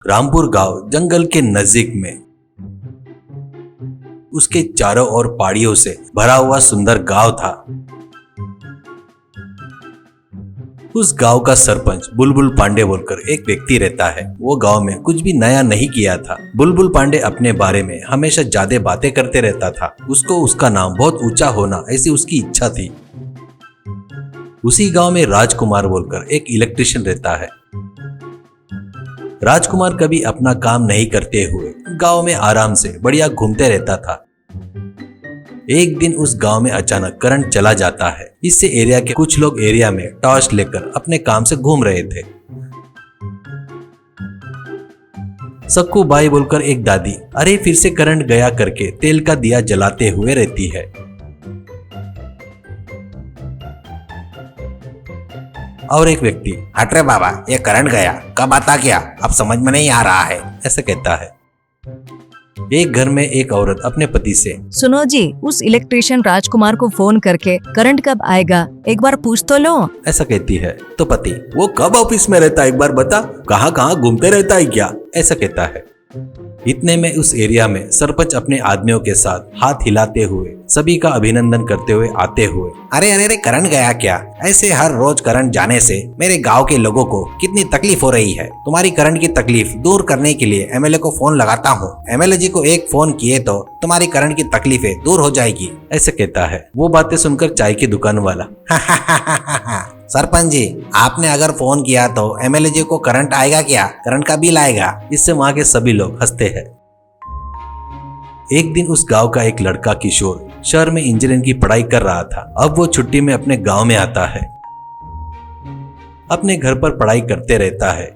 रामपुर गांव जंगल के नजदीक में उसके चारों ओर पहाड़ियों से भरा हुआ सुंदर गांव था। उस गांव का सरपंच बुलबुल पांडे बोलकर एक व्यक्ति रहता है। वो गांव में कुछ भी नया नहीं किया था। बुलबुल पांडे अपने बारे में हमेशा ज्यादा बातें करते रहता था। उसको उसका नाम बहुत ऊंचा होना ऐसी उसकी इच्छा थी। उसी गांव में राजकुमार बोलकर एक इलेक्ट्रिशियन रहता है। राजकुमार कभी अपना काम नहीं करते हुए गांव में आराम से बढ़िया घूमते रहता था। एक दिन उस गांव में अचानक करंट चला जाता है। इससे एरिया के कुछ लोग एरिया में टॉर्च लेकर अपने काम से घूम रहे थे। सक्कू बाई बोलकर एक दादी अरे फिर से करंट गया करके तेल का दिया जलाते हुए रहती है। और एक व्यक्ति हट रे बाबा, ये करंट गया, कब आता क्या, अब समझ में नहीं आ रहा है, ऐसा कहता है। एक घर में एक औरत अपने पति से सुनो जी, उस इलेक्ट्रिशियन राजकुमार को फोन करके करंट कब आएगा एक बार पूछ तो लो, ऐसा कहती है। तो पति वो कब ऑफिस में रहता है एक बार बता, कहाँ कहाँ घूमते रहता है क्या, ऐसा कहता है। इतने में उस एरिया में सरपंच अपने आदमियों के साथ हाथ हिलाते हुए सभी का अभिनंदन करते हुए आते हुए अरे अरे अरे करंट गया क्या, ऐसे हर रोज करंट जाने से मेरे गांव के लोगों को कितनी तकलीफ हो रही है। तुम्हारी करंट की तकलीफ दूर करने के लिए एमएलए को फोन लगाता हूँ। एमएलए जी को एक फोन किए तो तुम्हारी करंट की तकलीफें दूर हो जाएगी, ऐसे कहता है। वो बातें सुनकर चाय की दुकान वाला सरपंच जी, आपने अगर फोन किया तो एमएलए जी को करंट आएगा क्या, करंट का बिल आएगा। इससे वहां के सभी लोग हंसते हैं। एक दिन उस गांव का एक लड़का किशोर शहर में इंजीनियरिंग की पढ़ाई कर रहा था। अब वो छुट्टी में अपने गांव में आता है। अपने घर पर पढ़ाई करते रहता है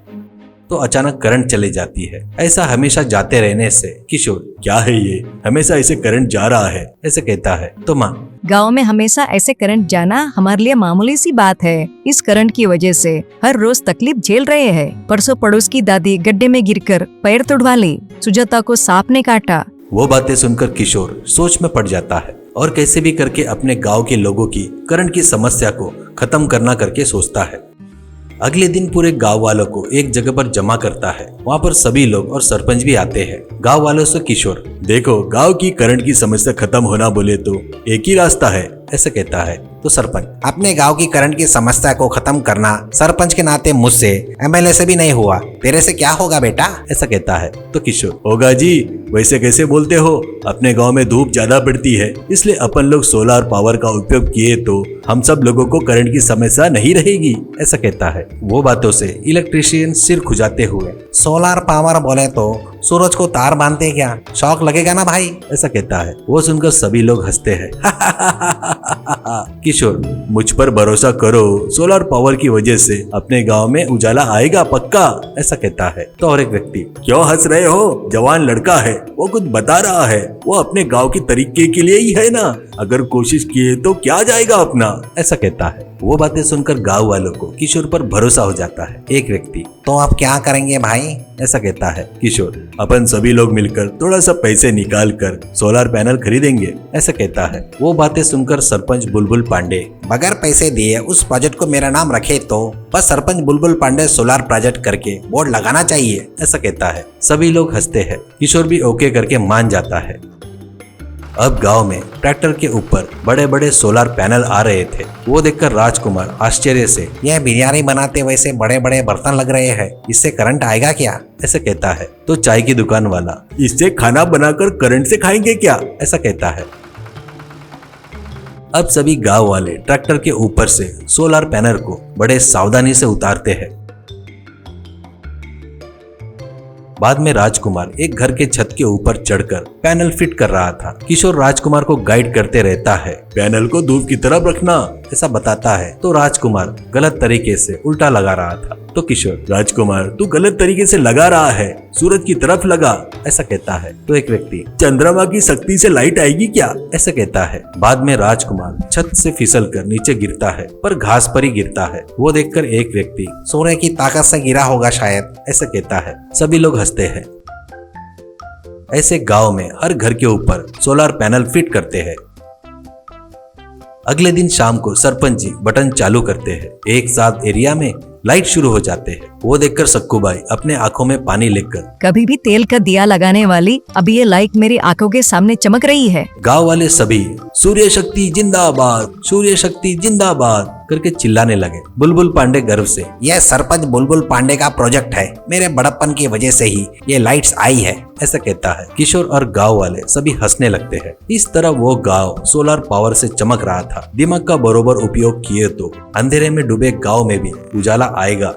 तो अचानक करंट चली जाती है। ऐसा हमेशा जाते रहने से किशोर क्या है ये, हमेशा ऐसे करंट जा रहा है, ऐसे कहता है। तो माँ गांव में हमेशा ऐसे करंट जाना हमारे लिए मामूली सी बात है। इस करंट की वजह से हर रोज तकलीफ झेल रहे हैं। परसों पड़ोस की दादी गड्ढे में गिरकर पैर तोड़वा ली, सुजाता को सांप ने काटा। वो बातें सुनकर किशोर सोच में पड़ जाता है और कैसे भी करके अपने गांव के लोगों की करंट की समस्या को खत्म करना करके सोचता है। अगले दिन पूरे गांव वालों को एक जगह पर जमा करता है। वहां पर सभी लोग और सरपंच भी आते हैं। गांव वालों से किशोर देखो, गांव की करंट की समस्या खत्म होना बोले तो एक ही रास्ता है, ऐसा कहता है। तो सरपंच अपने गांव की करंट की समस्या को खत्म करना सरपंच के नाते मुझसे, एमएलए से भी नहीं हुआ, तेरे से क्या होगा बेटा, ऐसा कहता है। तो किशोर होगा जी, वैसे कैसे बोलते हो, अपने गांव में धूप ज्यादा पड़ती है इसलिए अपन लोग सोलर पावर का उपयोग किए तो हम सब लोगों को करंट की समस्या नहीं रहेगी, ऐसा कहता है। वो बातों से इलेक्ट्रिशियन सिर खुजाते हुए सोलर पावर बोले तो सूरज को तार बांधते क्या, शौक लगेगा ना भाई, ऐसा कहता है। वो सुनकर सभी लोग हंसते हैं। किशोर मुझ पर भरोसा करो, सोलर पावर की वजह से अपने गांव में उजाला आएगा पक्का, ऐसा कहता है। तो और एक व्यक्ति क्यों हंस रहे हो, जवान लड़का है, वो कुछ बता रहा है, वो अपने गांव की तरीके के लिए ही है ना, अगर कोशिश किए तो क्या जाएगा अपना, ऐसा कहता है। वो बातें सुनकर गांव वालों को किशोर पर भरोसा हो जाता है। एक व्यक्ति तो आप क्या करेंगे भाई, ऐसा कहता है। किशोर अपन सभी लोग मिलकर थोड़ा सा पैसे निकाल कर सोलर पैनल खरीदेंगे, ऐसा कहता है। वो बातें सुनकर सरपंच बुलबुल पांडे बगैर पैसे दिए उस प्रोजेक्ट को मेरा नाम रखे तो बस सरपंच बुलबुल पांडे सोलर प्रोजेक्ट करके बोर्ड लगाना चाहिए, ऐसा कहता है। सभी लोग हंसते हैं। किशोर भी ओके करके मान जाता है। अब गांव में ट्रैक्टर के ऊपर बड़े बड़े सोलर पैनल आ रहे थे। वो देखकर राजकुमार आश्चर्य से यह बिरयानी बनाते वैसे बड़े बड़े बर्तन लग रहे हैं, इससे करंट आएगा क्या, ऐसे कहता है। तो चाय की दुकान वाला इससे खाना बनाकर करंट से खाएंगे क्या, ऐसा कहता है। अब सभी गांव वाले ट्रैक्टर के ऊपर से सोलर पैनल को बड़े सावधानी से उतारते हैं। बाद में राजकुमार एक घर के छत के ऊपर चढ़कर पैनल फिट कर रहा था। किशोर राजकुमार को गाइड करते रहता है, पैनल को धूप की तरफ रखना, ऐसा बताता है। तो राजकुमार गलत तरीके से उल्टा लगा रहा था। तो किशोर राजकुमार तू गलत तरीके से लगा रहा है, सूरज की तरफ लगा, ऐसा कहता है। तो एक व्यक्ति चंद्रमा की शक्ति से लाइट आएगी क्या, ऐसा कहता है। बाद में राजकुमार छत से फिसलकर नीचे गिरता है पर घास पर ही गिरता है। वो देखकर एक व्यक्ति सूर्य की ताकत से गिरा होगा शायद, ऐसा कहता है। सभी लोग हंसते हैं। ऐसे गांव में हर घर के ऊपर सोलर पैनल फिट करते हैं। अगले दिन शाम को सरपंच जी बटन चालू करते हैं। एक साथ एरिया में लाइट शुरू हो जाते हैं। वो देखकर सक्कूबाई अपने आंखों में पानी लेकर कभी भी तेल का दिया लगाने वाली अब ये लाइट मेरी आंखों के सामने चमक रही है। गांव वाले सभी सूर्य शक्ति जिंदाबाद, सूर्य शक्ति जिंदाबाद करके चिल्लाने लगे। बुलबुल पांडे गर्व से यह सरपंच बुलबुल पांडे का प्रोजेक्ट है, मेरे बड़प्पन की वजह से ही ये लाइट्स आई है ऐसा कहता है। किशोर और गांव वाले सभी हंसने लगते हैं। इस तरह वो गांव सोलर पावर से चमक रहा था। दिमाग का बरोबर उपयोग किए तो अंधेरे में डूबे गांव में भी उजाला आएगा